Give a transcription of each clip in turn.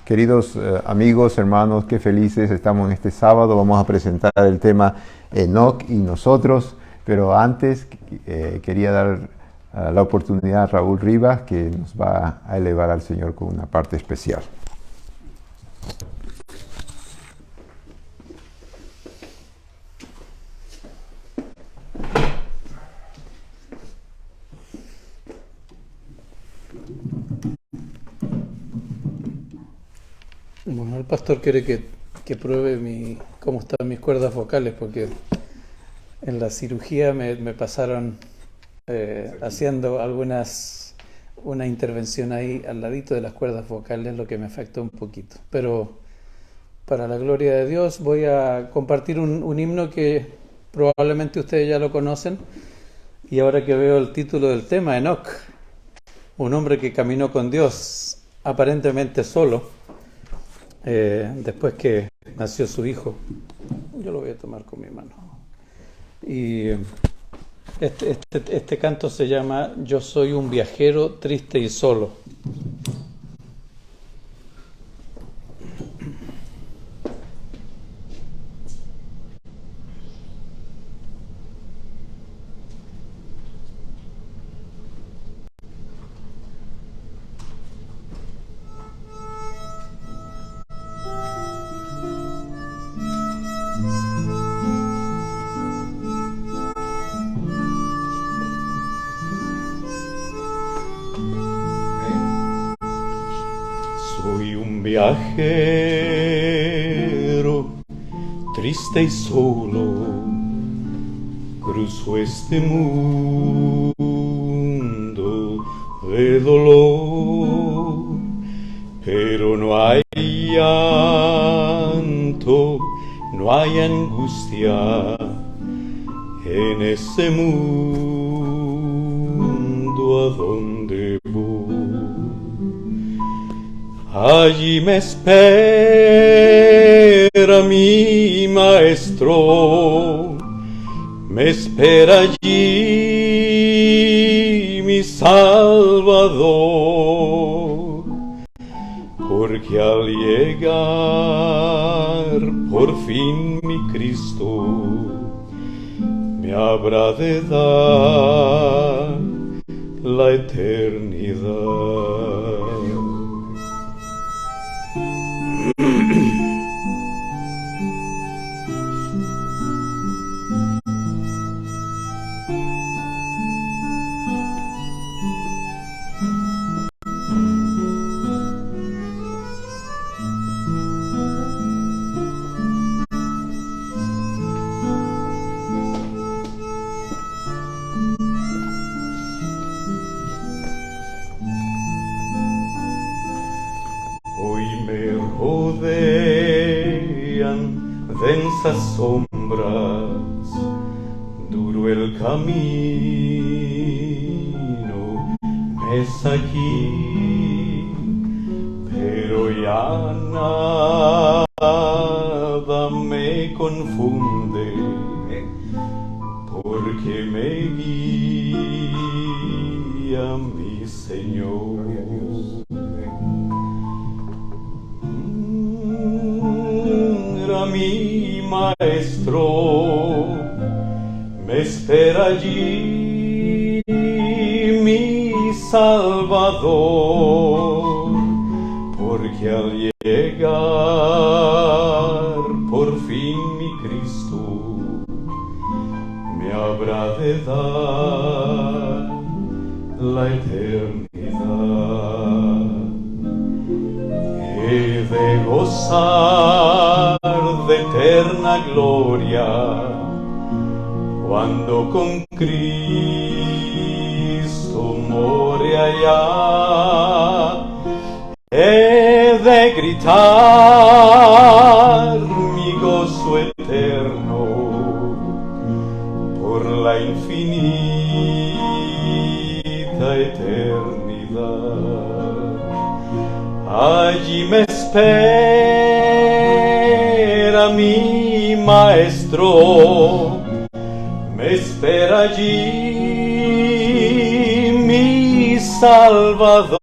Queridos amigos, hermanos, qué felices estamos en este sábado. Vamos a presentar el tema Enoc y nosotros, pero antes quería dar la oportunidad a Raúl Rivas, que nos va a elevar al Señor con una parte especial. Bueno, el pastor quiere que pruebe cómo están mis cuerdas vocales, porque en la cirugía me pasaron haciendo una intervención ahí al ladito de las cuerdas vocales, lo que me afectó un poquito. Pero para la gloria de Dios voy a compartir un himno que probablemente ustedes ya lo conocen, y ahora que veo el título del tema, Enoc, un hombre que caminó con Dios aparentemente solo, después que nació su hijo. Yo lo voy a tomar con mi mano. Y este canto se llama Yo soy un viajero triste y solo. Soy un viajero triste y solo, cruzo este mundo de dolor, pero no hay llanto, no hay angustia en ese mundo a donde voy. Allí me espera mi maestro, me espera allí mi Salvador, porque al llegar por fin mi Cristo me habrá de dar la eternidad. Hoy me rodean densas sombras, duro el camino, me es aquí, pero ya nada me confunde, porque me guía mi Señor. Mi maestro me espera allí mi Salvador, porque al llegar por fin mi Cristo me habrá de dar la eternidad. He de gozar de eterna gloria cuando con Cristo more allá. He de gritar mi gozo eterno por la infinita eternidad. Allí me espera mi maestro, me espera allí mi Salvador,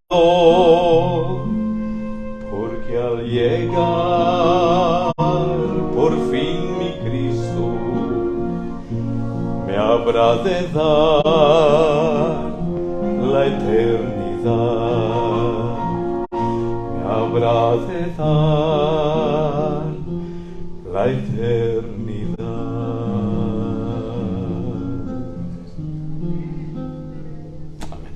porque al habrá de dar la eternidad, me habrá de dar la eternidad. Amén.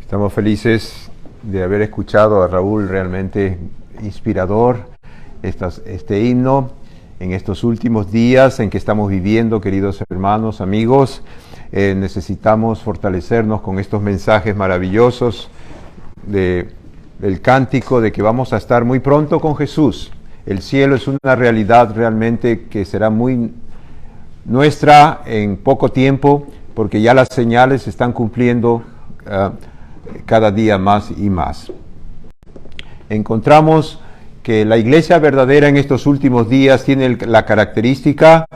Estamos felices de haber escuchado a Raúl, realmente inspirador, este himno en estos últimos días en que estamos viviendo, queridos hermanos, amigos. Necesitamos fortalecernos con estos mensajes maravillosos del cántico de que vamos a estar muy pronto con Jesús. El cielo es una realidad realmente que será muy nuestra en poco tiempo, porque ya las señales se están cumpliendo cada día más y más. Encontramos que la iglesia verdadera en estos últimos días tiene la característica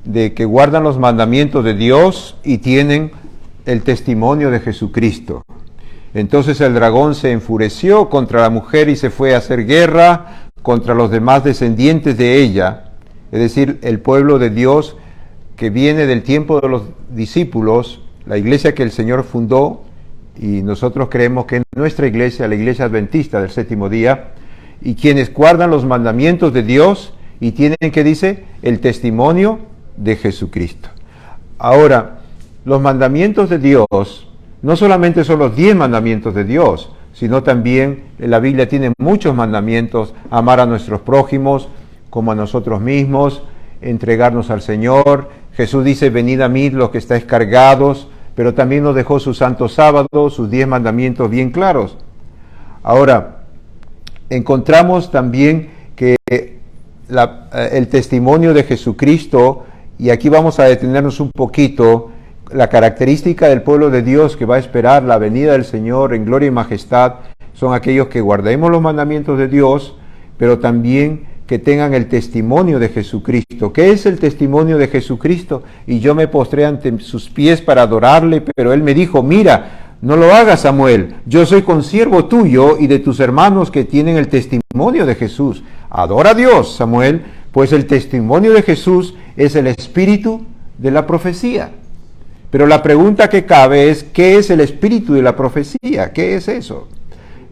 de que guardan los mandamientos de Dios y tienen el testimonio de Jesucristo. Entonces el dragón se enfureció contra la mujer y se fue a hacer guerra contra los demás descendientes de ella, es decir, el pueblo de Dios que viene del tiempo de los discípulos, la iglesia que el Señor fundó. Y nosotros creemos que en nuestra iglesia, la iglesia adventista del séptimo día, y quienes guardan los mandamientos de Dios y tienen, ¿qué dice? El testimonio de Jesucristo. Ahora, los mandamientos de Dios no solamente son los 10 mandamientos de Dios, sino también la Biblia tiene muchos mandamientos: amar a nuestros prójimos como a nosotros mismos, entregarnos al Señor. Jesús dice: venid a mí los que estáis cargados, pero también nos dejó su santo sábado, sus 10 mandamientos bien claros. Ahora, encontramos también que el testimonio de Jesucristo, y aquí vamos a detenernos un poquito, la característica del pueblo de Dios que va a esperar la venida del Señor en gloria y majestad, son aquellos que guardemos los mandamientos de Dios, pero también que tengan el testimonio de Jesucristo. ¿Qué es el testimonio de Jesucristo? Y yo me postré ante sus pies para adorarle, pero él me dijo: mira, no lo hagas, Samuel, yo soy consiervo tuyo y de tus hermanos que tienen el testimonio de Jesús. Adora a Dios, Samuel, pues el testimonio de Jesús es el espíritu de la profecía. Pero la pregunta que cabe es: ¿qué es el espíritu de la profecía? ¿Qué es eso?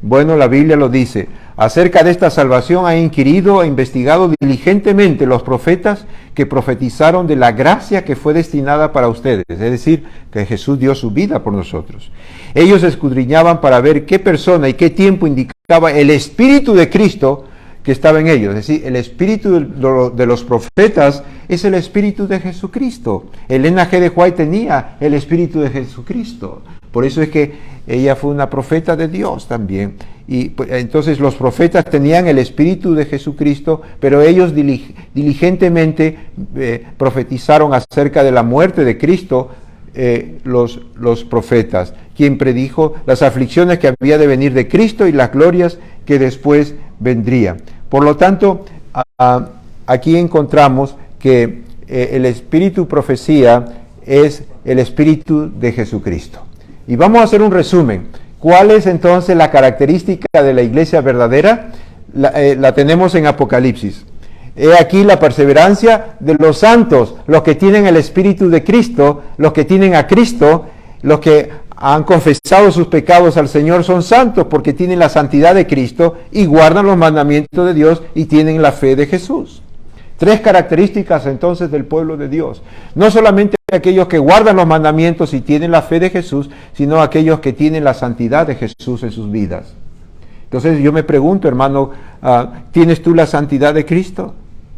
Bueno, la Biblia lo dice: acerca de esta salvación han inquirido e investigado diligentemente los profetas que profetizaron de la gracia que fue destinada para ustedes, es decir, que Jesús dio su vida por nosotros. Ellos escudriñaban para ver qué persona y qué tiempo indicaba el Espíritu de Cristo que estaba en ellos. Es decir, el espíritu de los profetas es el Espíritu de Jesucristo. Elena G. de White tenía el Espíritu de Jesucristo. Por eso es que ella fue una profeta de Dios también. Y pues, entonces los profetas tenían el Espíritu de Jesucristo, pero ellos diligentemente profetizaron acerca de la muerte de Cristo, los profetas, quien predijo las aflicciones que había de venir de Cristo y las glorias que después vendrían. Por lo tanto, aquí encontramos que el espíritu profecía es el Espíritu de Jesucristo. Y vamos a hacer un resumen. ¿Cuál es entonces la característica de la iglesia verdadera? La tenemos en Apocalipsis. He aquí la perseverancia de los santos, los que tienen el Espíritu de Cristo, los que tienen a Cristo, los que han confesado sus pecados al Señor son santos porque tienen la santidad de Cristo y guardan los mandamientos de Dios y tienen la fe de Jesús. 3 características entonces del pueblo de Dios. No solamente aquellos que guardan los mandamientos y tienen la fe de Jesús, sino aquellos que tienen la santidad de Jesús en sus vidas. Entonces yo me pregunto, hermano, ¿tienes tú la santidad de Cristo?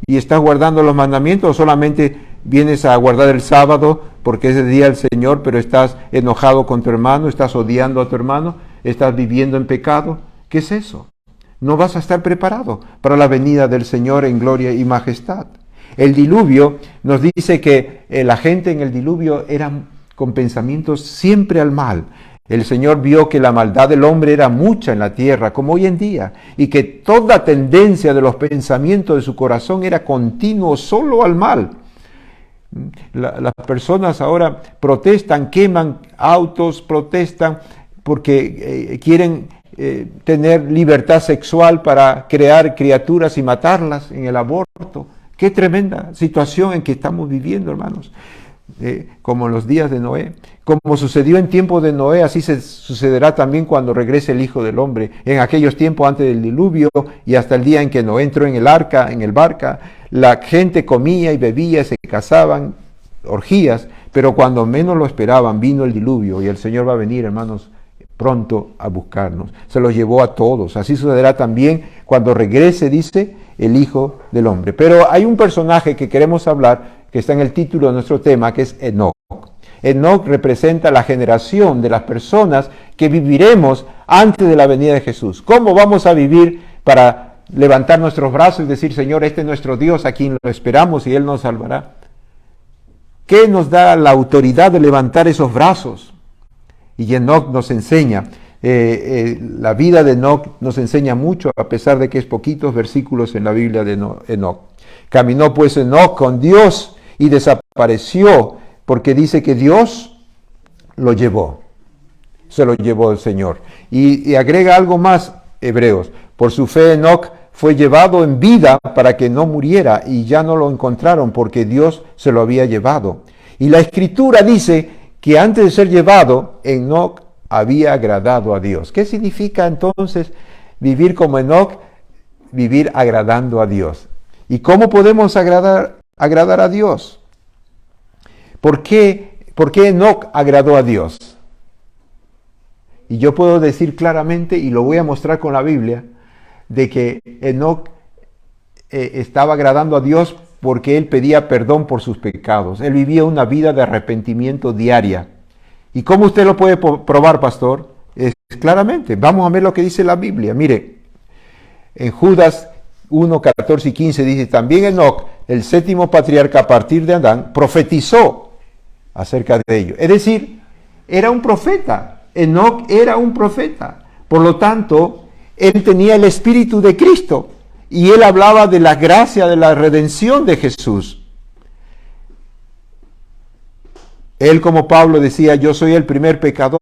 ¿Y estás guardando los mandamientos o solamente vienes a guardar el sábado porque es el día del Señor, pero estás enojado con tu hermano, estás odiando a tu hermano, estás viviendo en pecado? ¿Qué es eso? no vas a estar preparado para la venida del Señor en gloria y majestad. El diluvio nos dice que la gente en el diluvio era con pensamientos siempre al mal. El Señor vio que la maldad del hombre era mucha en la tierra, como hoy en día, y que toda tendencia de los pensamientos de su corazón era continuo solo al mal. Las personas ahora protestan, queman autos, protestan porque quieren tener libertad sexual para crear criaturas y matarlas en el aborto. Qué tremenda situación en que estamos viviendo, hermanos. Como en los días de Noé. Como sucedió en tiempos de Noé, así sucederá también cuando regrese el Hijo del Hombre. En aquellos tiempos antes del diluvio y hasta el día en que Noé entró en el barca, la gente comía y bebía, se casaban, orgías, pero cuando menos lo esperaban vino el diluvio y el Señor va a venir, hermanos, pronto a buscarnos. Se los llevó a todos. Así sucederá también cuando regrese, dice, el Hijo del Hombre. Pero hay un personaje que queremos hablar, que está en el título de nuestro tema, que es Enoc. Enoc representa la generación de las personas que viviremos antes de la venida de Jesús. ¿Cómo vamos a vivir para levantar nuestros brazos y decir, Señor, este es nuestro Dios, a quien lo esperamos y Él nos salvará? ¿Qué nos da la autoridad de levantar esos brazos? Y Enoc nos enseña, la vida de Enoc nos enseña mucho, a pesar de que es poquitos versículos en la Biblia de Enoc. Caminó pues Enoc con Dios y desapareció, porque dice que Dios lo llevó, se lo llevó el Señor. Y agrega algo más, Hebreos, por su fe Enoc fue llevado en vida para que no muriera y ya no lo encontraron porque Dios se lo había llevado. Y la Escritura dice que antes de ser llevado, Enoc había agradado a Dios. ¿Qué significa entonces vivir como Enoc? Vivir agradando a Dios. ¿Y cómo podemos agradar a Dios? ¿Por qué Enoc agradó a Dios? Y yo puedo decir claramente, y lo voy a mostrar con la Biblia, de que Enoc estaba agradando a Dios porque él pedía perdón por sus pecados. Él vivía una vida de arrepentimiento diaria. ¿Y cómo usted lo puede probar, pastor? Claramente. Vamos a ver lo que dice la Biblia. Mire, en Judas 1, 14 y 15 dice, también Enoc, el séptimo patriarca a partir de Adán, profetizó acerca de ello. Es decir, era un profeta. Enoc era un profeta. Por lo tanto, él tenía el Espíritu de Cristo y él hablaba de la gracia, de la redención de Jesús. Él, como Pablo, decía, yo soy el primer pecador.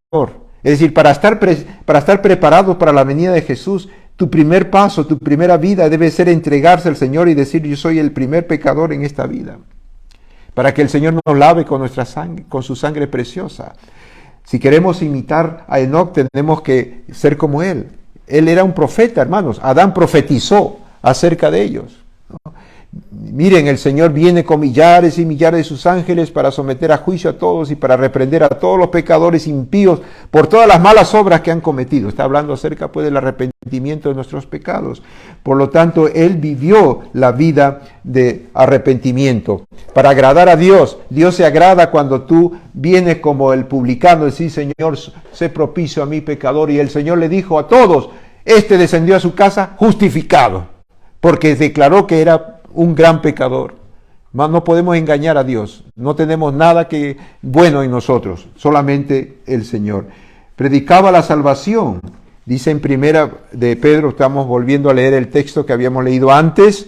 Es decir, para estar preparados para la venida de Jesús, tu primer paso, tu primera vida debe ser entregarse al Señor y decir, yo soy el primer pecador en esta vida. Para que el Señor nos lave con nuestra sangre, con su sangre preciosa. Si queremos imitar a Enoc, tenemos que ser como él. Él era un profeta, hermanos. Adán profetizó acerca de ellos, ¿no? Miren, el Señor viene con millares y millares de sus ángeles para someter a juicio a todos y para reprender a todos los pecadores impíos por todas las malas obras que han cometido. Está hablando acerca pues del arrepentimiento de nuestros pecados. Por lo tanto, él vivió la vida de arrepentimiento para agradar a Dios. Dios se agrada cuando tú vienes como el publicano y decís, Señor, sé propicio a mi pecador. Y el Señor le dijo a todos, este descendió a su casa justificado, porque declaró que era un gran pecador. No podemos engañar a Dios. No tenemos nada que bueno en nosotros, solamente el Señor. Predicaba la salvación. Dice en primera de Pedro, estamos volviendo a leer el texto que habíamos leído antes,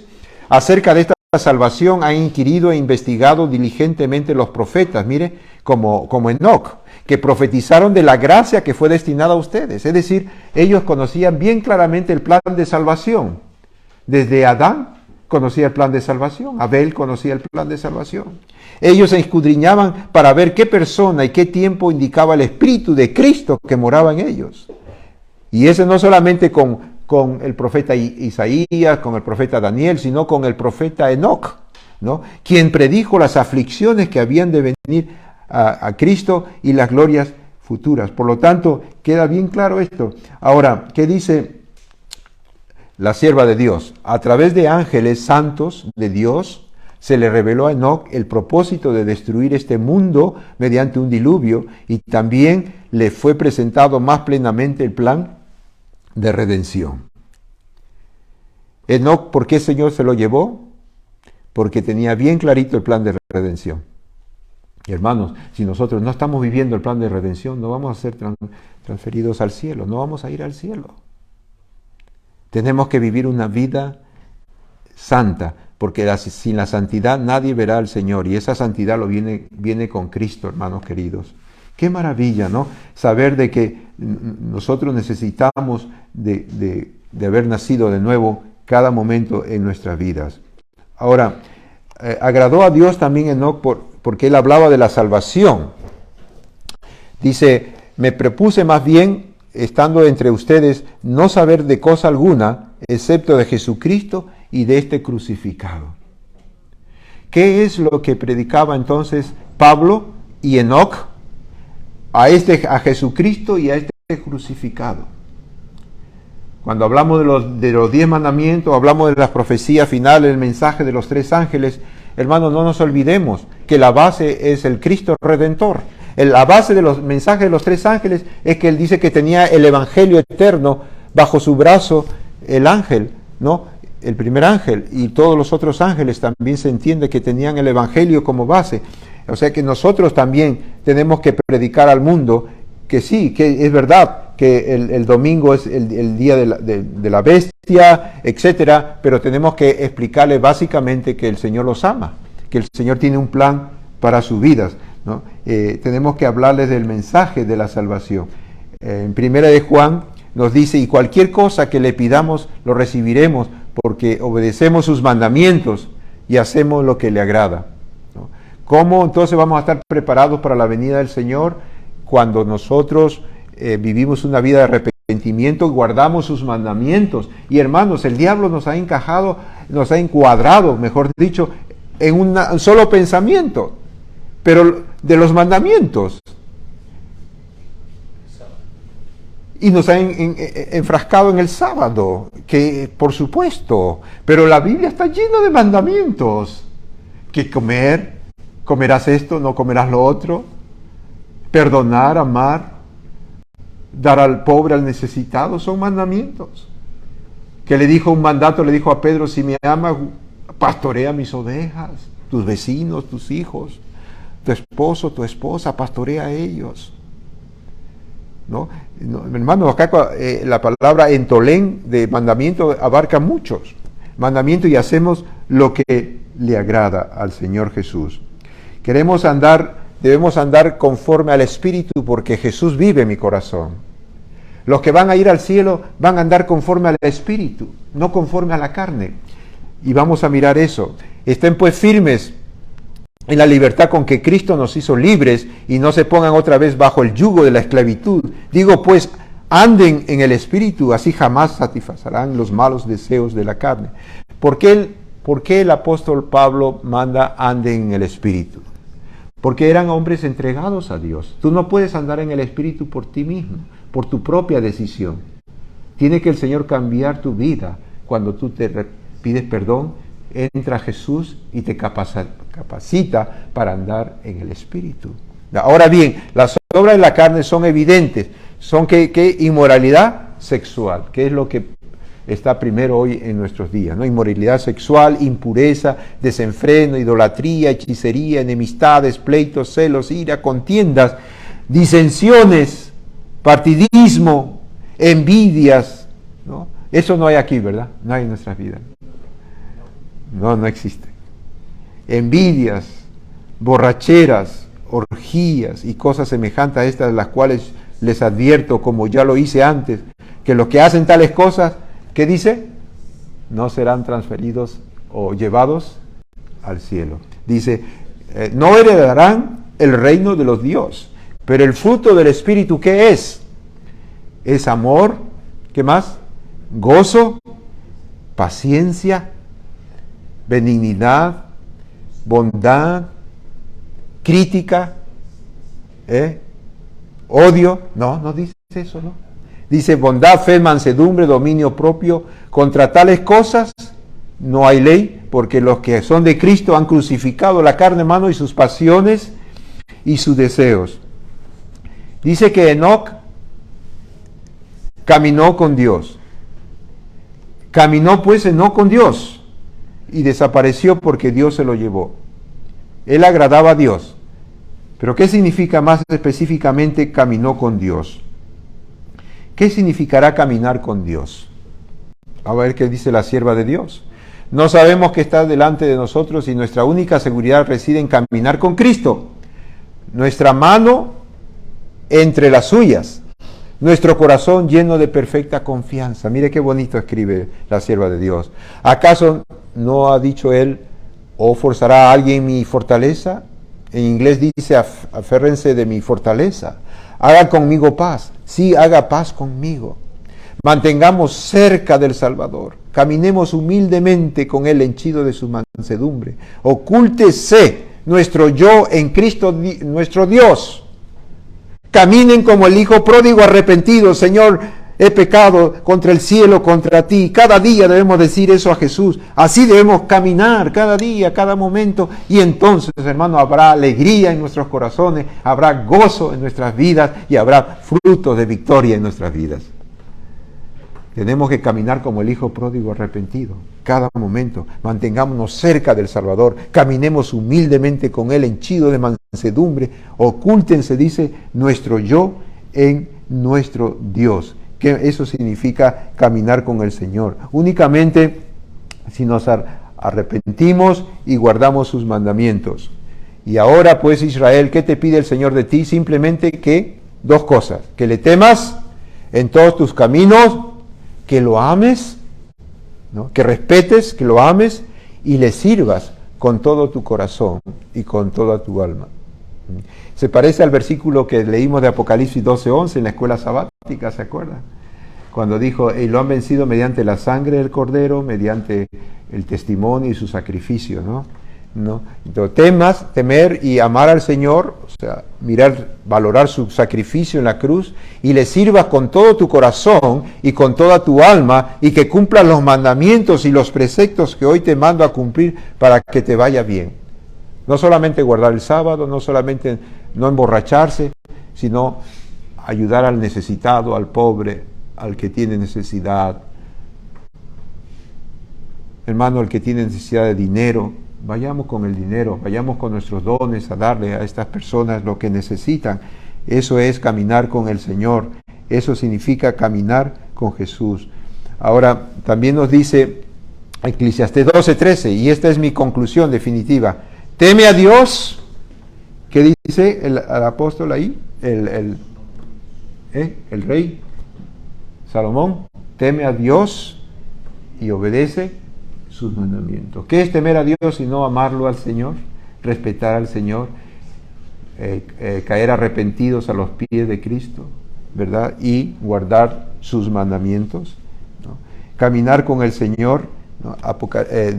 acerca de esta salvación han inquirido e investigado diligentemente los profetas, mire, como Enoc, que profetizaron de la gracia que fue destinada a ustedes. Es decir, ellos conocían bien claramente el plan de salvación. Desde Adán conocía el plan de salvación, Abel conocía el plan de salvación. Ellos se escudriñaban para ver qué persona y qué tiempo indicaba el Espíritu de Cristo que moraba en ellos. Y ese no solamente con el profeta Isaías, con el profeta Daniel, sino con el profeta Enoc, ¿no? Quien predijo las aflicciones que habían de venir a Cristo y las glorias futuras. Por lo tanto, queda bien claro esto. Ahora, ¿qué dice la sierva de Dios? A través de ángeles santos de Dios se le reveló a Enoc el propósito de destruir este mundo mediante un diluvio, y también le fue presentado más plenamente el plan de redención. Enoc, ¿por qué el Señor se lo llevó? Porque tenía bien clarito el plan de redención. Y hermanos, si nosotros no estamos viviendo el plan de redención, no vamos a ser transferidos al cielo, no vamos a ir al cielo. Tenemos que vivir una vida santa, porque sin la santidad nadie verá al Señor, y esa santidad viene con Cristo, hermanos queridos. Qué maravilla, ¿no? Saber de que nosotros necesitamos de haber nacido de nuevo cada momento en nuestras vidas. Ahora, agradó a Dios también Enoc porque él hablaba de la salvación. Dice, me propuse más bien, estando entre ustedes, no saber de cosa alguna, excepto de Jesucristo y de este crucificado. ¿Qué es lo que predicaba entonces Pablo y Enoc? A Jesucristo y a este crucificado. Cuando hablamos de los 10 mandamientos, hablamos de las profecías finales, el mensaje de los 3 ángeles, hermanos, no nos olvidemos que la base es el Cristo Redentor. La base de los mensajes de los 3 ángeles es que él dice que tenía el Evangelio eterno bajo su brazo, el ángel, ¿no? El primer ángel, y todos los otros ángeles también se entiende que tenían el Evangelio como base. O sea que nosotros también tenemos que predicar al mundo que sí, que es verdad que el domingo es el día de la bestia, etcétera, pero tenemos que explicarle básicamente que el Señor los ama, que el Señor tiene un plan para sus vidas, ¿no? Tenemos que hablarles del mensaje de la salvación. En 1 de Juan nos dice, y cualquier cosa que le pidamos lo recibiremos porque obedecemos sus mandamientos y hacemos lo que le agrada, ¿no? ¿Cómo entonces vamos a estar preparados para la venida del Señor? Cuando nosotros vivimos una vida de arrepentimiento, guardamos sus mandamientos. Y hermanos, el diablo nos ha encuadrado, mejor dicho, en un solo pensamiento, pero de los mandamientos. Y nos ha enfrascado en el sábado, que por supuesto, pero la Biblia está llena de mandamientos. Que comerás esto, no comerás lo otro, perdonar, amar, dar al pobre, al necesitado, son mandamientos. Que le dijo un mandato, le dijo a Pedro, si me amas, pastorea mis ovejas, tus vecinos, tus hijos, tu esposo, tu esposa, pastorea a ellos. ¿No? Hermano, acá la palabra entolén de mandamiento abarca muchos mandamientos y hacemos lo que le agrada al Señor Jesús. Debemos andar conforme al Espíritu porque Jesús vive en mi corazón. Los que van a ir al cielo van a andar conforme al Espíritu, no conforme a la carne. Y vamos a mirar eso. Estén pues firmes en la libertad con que Cristo nos hizo libres y no se pongan otra vez bajo el yugo de la esclavitud. Digo pues, anden en el Espíritu, así jamás satisfarán los malos deseos de la carne. ¿Por qué el apóstol Pablo manda anden en el Espíritu? Porque eran hombres entregados a Dios. Tú no puedes andar en el Espíritu por ti mismo, por tu propia decisión. Tiene que el Señor cambiar tu vida. Cuando tú te pides perdón, entra Jesús y te capacita para andar en el Espíritu. Ahora bien, las obras de la carne son evidentes. Son ¿qué? Inmoralidad sexual, que es lo que está primero hoy en nuestros días, ¿no? Inmoralidad sexual, impureza, desenfreno, idolatría, hechicería, enemistades, pleitos, celos, ira, contiendas, disensiones, partidismo, envidias, ¿no? Eso no hay aquí, ¿verdad? No hay en nuestras vidas. No existe. Envidias, borracheras, orgías y cosas semejantes a estas, de las cuales les advierto, como ya lo hice antes, que los que hacen tales cosas, ¿qué dice? No serán transferidos o llevados al cielo. Dice, no heredarán el reino de los Dios. Pero el fruto del Espíritu, ¿qué es? Es amor, ¿qué más? Gozo, paciencia, benignidad, bondad, crítica, odio. No dice eso, ¿no? Dice bondad, fe, mansedumbre, dominio propio. Contra tales cosas no hay ley, porque los que son de Cristo han crucificado la carne, hermano, y sus pasiones y sus deseos. Dice que Enoc caminó con Dios. Caminó pues Enoc con Dios y desapareció porque Dios se lo llevó. Él agradaba a Dios. Pero ¿qué significa más específicamente caminó con Dios? ¿Qué significará caminar con Dios? A ver qué dice la sierva de Dios. No sabemos qué está delante de nosotros y nuestra única seguridad reside en caminar con Cristo. Nuestra mano entre las suyas. Nuestro corazón lleno de perfecta confianza. Mire qué bonito escribe la sierva de Dios. ¿Acaso no ha dicho él, o forzará a alguien mi fortaleza? En inglés dice, aférrense de mi fortaleza. Hagan conmigo paz. Sí, haga paz conmigo. Mantengamos cerca del Salvador. Caminemos humildemente con él henchido de su mansedumbre. Ocúltese nuestro yo en Cristo nuestro Dios. Caminen como el hijo pródigo arrepentido. Señor, he pecado contra el cielo, contra ti. Cada día debemos decir eso a Jesús. Así debemos caminar cada día, cada momento. Y entonces, hermano, habrá alegría en nuestros corazones, habrá gozo en nuestras vidas y habrá frutos de victoria en nuestras vidas. Tenemos que caminar como el hijo pródigo arrepentido. Cada momento, mantengámonos cerca del Salvador, caminemos humildemente con él, henchido de mansedumbre, ocúltense, dice, nuestro yo en nuestro Dios. Que eso significa caminar con el Señor. Únicamente si nos arrepentimos y guardamos sus mandamientos. Y ahora pues, Israel, ¿qué te pide el Señor de ti? Simplemente que dos cosas: que le temas en todos tus caminos, que lo ames, ¿no? Que respetes, que lo ames y le sirvas con todo tu corazón y con toda tu alma. Se parece al versículo que leímos de Apocalipsis 12:11 en la escuela sabática, ¿se acuerdan? Cuando dijo, y lo han vencido mediante la sangre del Cordero, mediante el testimonio y su sacrificio, ¿no? Entonces, temer y amar al Señor, o sea, valorar su sacrificio en la cruz, y le sirvas con todo tu corazón y con toda tu alma, y que cumplas los mandamientos y los preceptos que hoy te mando a cumplir para que te vaya bien. No solamente guardar el sábado, no solamente no emborracharse, sino ayudar al necesitado, al pobre, al que tiene necesidad. Hermano, el que tiene necesidad de dinero, vayamos con el dinero, vayamos con nuestros dones a darle a estas personas lo que necesitan. Eso es caminar con el Señor. Eso significa caminar con Jesús. Ahora, también nos dice Eclesiastés 12:13, y esta es mi conclusión definitiva. Teme a Dios. ¿Qué dice el apóstol ahí? El rey Salomón. Teme a Dios y obedece sus mandamientos. ¿Qué es temer a Dios sino amarlo al Señor? Respetar al Señor, caer arrepentidos a los pies de Cristo, ¿verdad? Y guardar sus mandamientos, ¿no? Caminar con el Señor, ¿no?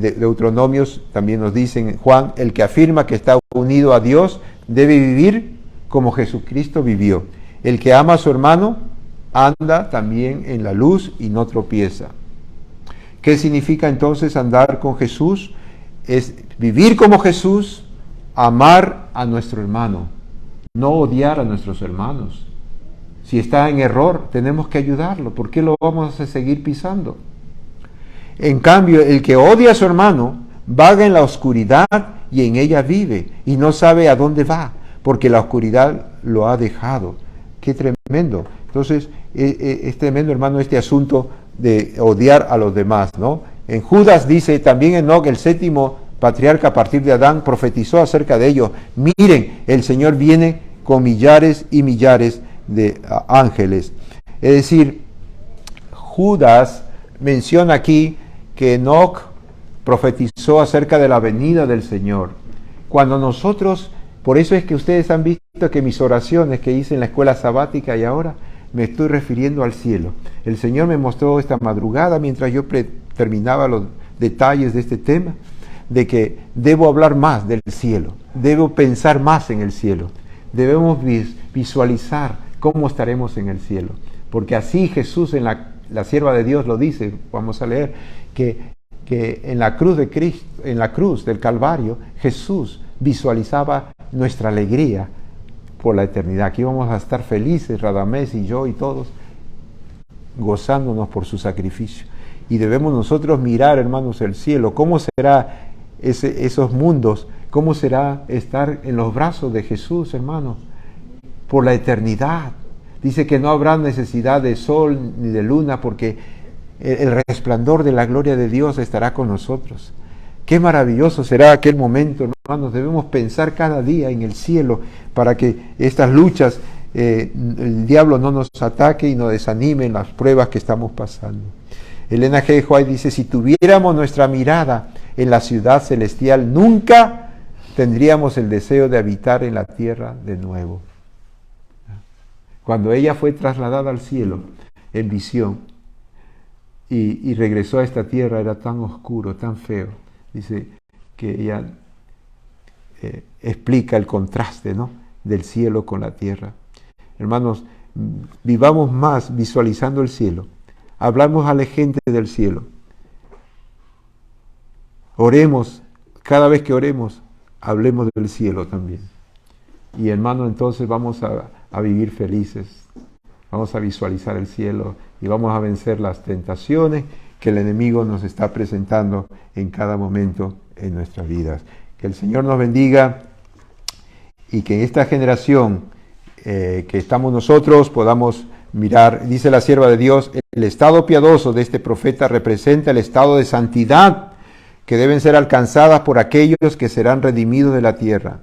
Deuteronomios también nos dicen, Juan, el que afirma que está unido a Dios debe vivir como Jesucristo vivió. El que ama a su hermano anda también en la luz y no tropieza. ¿Qué significa entonces andar con Jesús? Es vivir como Jesús, amar a nuestro hermano, no odiar a nuestros hermanos. Si está en error, tenemos que ayudarlo. ¿Por qué lo vamos a seguir pisando? En cambio, el que odia a su hermano vaga en la oscuridad y en ella vive y no sabe a dónde va, porque la oscuridad lo ha dejado. ¡Qué tremendo! Entonces, es tremendo, hermano, este asunto de odiar a los demás, ¿no? En Judas dice, también Enoc, el séptimo patriarca a partir de Adán, profetizó acerca de ello. Miren, el Señor viene con millares y millares de ángeles. Es decir, Judas menciona aquí que Enoc profetizó acerca de la venida del Señor. Cuando nosotros, por eso es que ustedes han visto que mis oraciones que hice en la escuela sabática y ahora me estoy refiriendo al cielo. El Señor me mostró esta madrugada, mientras yo terminaba los detalles de este tema, de que debo hablar más del cielo, debo pensar más en el cielo, debemos visualizar cómo estaremos en el cielo, porque así Jesús en la sierva de Dios lo dice, vamos a leer, que en la cruz de Cristo, en la cruz del Calvario, Jesús visualizaba nuestra alegría por la eternidad. Aquí vamos a estar felices, Radamés y yo y todos, gozándonos por su sacrificio. y debemos nosotros mirar, hermanos, el cielo. ¿Cómo será esos mundos? ¿Cómo será estar en los brazos de Jesús, hermanos? Por la eternidad. Dice que no habrá necesidad de sol ni de luna porque el resplandor de la gloria de Dios estará con nosotros. Qué maravilloso será aquel momento, hermanos. Debemos pensar cada día en el cielo para que estas luchas, el diablo no nos ataque y nos desanime en las pruebas que estamos pasando. Elena G. White dice, si tuviéramos nuestra mirada en la ciudad celestial, nunca tendríamos el deseo de habitar en la tierra de nuevo. Cuando ella fue trasladada al cielo en visión y regresó a esta tierra, era tan oscuro, tan feo. Dice que ella explica el contraste, ¿no?, del cielo con la tierra. Hermanos, vivamos más visualizando el cielo. Hablamos a la gente del cielo. Oremos, cada vez que oremos, hablemos del cielo también. Y hermanos, entonces vamos a vivir felices. Vamos a visualizar el cielo y vamos a vencer las tentaciones que el enemigo nos está presentando en cada momento en nuestras vidas. Que el Señor nos bendiga y que en esta generación que estamos nosotros podamos mirar. Dice la sierva de Dios, el estado piadoso de este profeta representa el estado de santidad que deben ser alcanzadas por aquellos que serán redimidos de la tierra.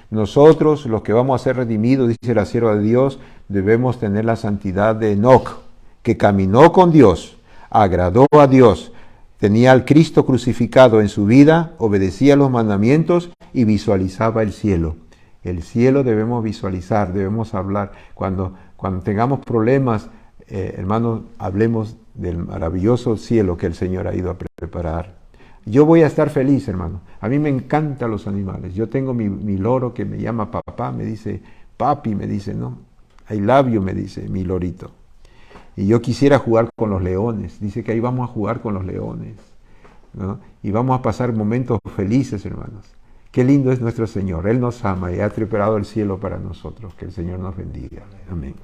Nosotros, los que vamos a ser redimidos, dice la sierva de Dios, debemos tener la santidad de Enoc, que caminó con Dios, agradó a Dios, tenía al Cristo crucificado en su vida, obedecía los mandamientos y visualizaba el cielo. El cielo debemos visualizar, debemos hablar. Cuando tengamos problemas, hermanos, hablemos del maravilloso cielo que el Señor ha ido a preparar. Yo voy a estar feliz, hermano. A mí me encantan los animales. Yo tengo mi loro que me llama papá, me dice papi, me dice, ¿no? I love you, me dice mi lorito. Y yo quisiera jugar con los leones. Dice que ahí vamos a jugar con los leones, ¿no? Y vamos a pasar momentos felices, hermanos. Qué lindo es nuestro Señor. Él nos ama y ha preparado el cielo para nosotros. Que el Señor nos bendiga. Amén.